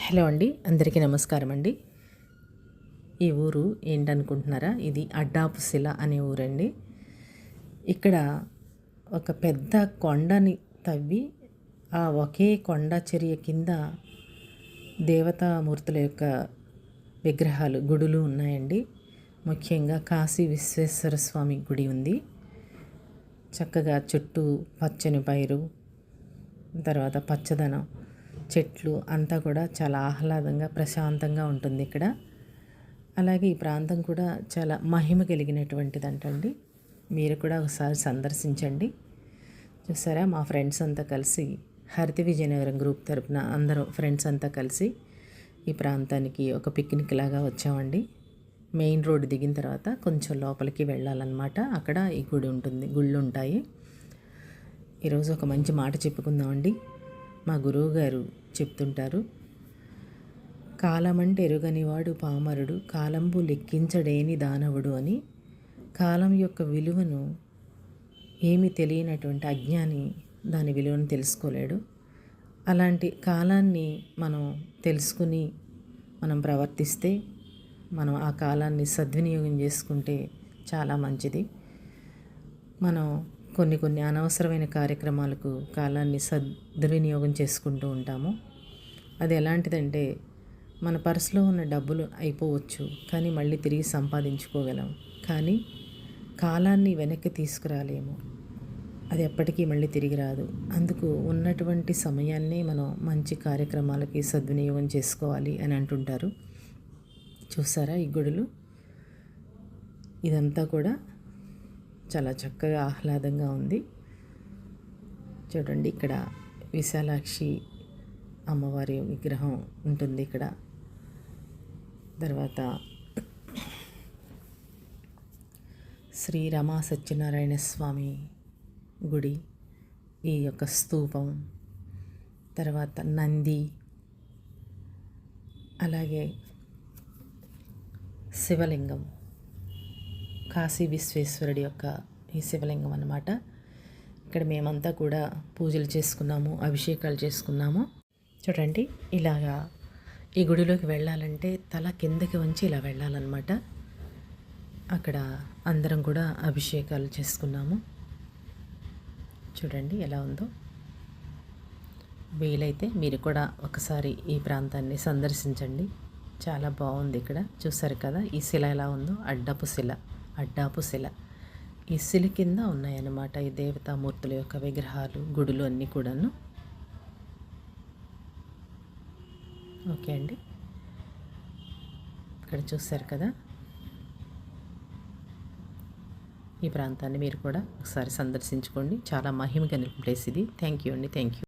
Hello అండి, అందరికీ నమస్కారం అండి. ఈ ఊరు ఏంటనుకుంటున్నారా? ఇది అడ్డాపుశిల అనే ఊరండి. ఇక్కడ ఒక పెద్ద కొండని తవ్వి ఆ ఒకే కొండ చర్య కింద దేవతామూర్తుల యొక్క విగ్రహాలు, గుడులు ఉన్నాయండి. ముఖ్యంగా కాశీ విశ్వేశ్వర స్వామి గుడి ఉంది. చక్కగా చుట్టూ పచ్చని పైరు, తర్వాత పచ్చదనం, చెట్లు అంతా కూడా చాలా ఆహ్లాదంగా ప్రశాంతంగా ఉంటుంది ఇక్కడ. అలాగే ఈ ప్రాంతం కూడా చాలా మహిమ కలిగినటువంటిదంటండి. మీరు కూడా ఒకసారి సందర్శించండి. చూసారా, మా ఫ్రెండ్స్ అంతా కలిసి హరిత విజయనగరం గ్రూప్ తరపున అందరం ఫ్రెండ్స్ అంతా కలిసి ఈ ప్రాంతానికి ఒక పిక్నిక్ లాగా వచ్చామండి. మెయిన్ రోడ్ దిగిన తర్వాత కొంచెం లోపలికి వెళ్ళాలన్నమాట. అక్కడ ఈ గుడి ఉంటుంది, గుళ్ళు ఉంటాయి. ఈరోజు ఒక మంచి మాట చెప్పుకుందామండి. మా గురువు గారు చెప్తుంటారు, కాలమంటే ఎరుగనివాడు పామరుడు, కాలంబు లెక్కించడేని దానవుడు అని. కాలం యొక్క విలువను ఏమీ తెలియనటువంటి అజ్ఞాని దాని విలువను తెలుసుకోలేడు. అలాంటి కాలాన్ని మనం తెలుసుకుని మనం ప్రవర్తిస్తే, మనం ఆ కాలాన్ని సద్వినియోగం చేసుకుంటే చాలా మంచిది. మనం కొన్ని అనవసరమైన కార్యక్రమాలకు కాలాన్ని సద్వినియోగం చేసుకుంటూ ఉంటాము. అది ఎలాంటిదంటే, మన పర్సులో ఉన్న డబ్బులు అయిపోవచ్చు, కానీ మళ్ళీ తిరిగి సంపాదించుకోగలం. కానీ కాలాన్ని వెనక్కి తీసుకురాలేము, అది ఎప్పటికీ మళ్ళీ తిరిగి రాదు. అందుకు ఉన్నటువంటి సమయాన్నే మనం మంచి కార్యక్రమాలకి సద్వినియోగం చేసుకోవాలి అని అంటుంటారు. చూసారా ఈ గుడులు? ఇదంతా కూడా చాలా చక్కగా ఆహ్లాదంగా ఉంది. చూడండి, ఇక్కడ విశాలాక్షి అమ్మవారి విగ్రహం ఉంటుంది ఇక్కడ. తర్వాత శ్రీ రమా సత్యనారాయణ స్వామి గుడి, ఈ యొక్క స్తూపం, తర్వాత నంది, అలాగే శివలింగం, కాశీ విశ్వేశ్వరుడి యొక్క ఈ శివలింగం అన్నమాట. ఇక్కడ మేమంతా కూడా పూజలు చేసుకున్నాము, అభిషేకాలు చేసుకున్నాము. చూడండి, ఇలాగా ఈ గుడిలోకి వెళ్ళాలంటే తల కిందకి వంచి ఇలా వెళ్ళాలన్నమాట. అక్కడ అందరం కూడా అభిషేకాలు చేసుకున్నాము. చూడండి ఎలా ఉందో. వీలైతే మీరు కూడా ఒకసారి ఈ ప్రాంతాన్ని సందర్శించండి. చాలా బాగుంది ఇక్కడ. చూసారు కదా ఈ శిల ఎలా ఉందో, అడ్డాపు శిల. ఈ శిల కింద ఉన్నాయన్నమాట ఈ దేవతామూర్తుల యొక్క విగ్రహాలు, గుడులు అన్నీ కూడాను. ఓకే అండి, ఇక్కడ చూసారు కదా. ఈ ప్రాంతాన్ని మీరు కూడా ఒకసారి సందర్శించుకోండి. చాలా మహిమ కలిగిన ప్లేస్ ఇది. థ్యాంక్ యూ అండి, థ్యాంక్ యూ.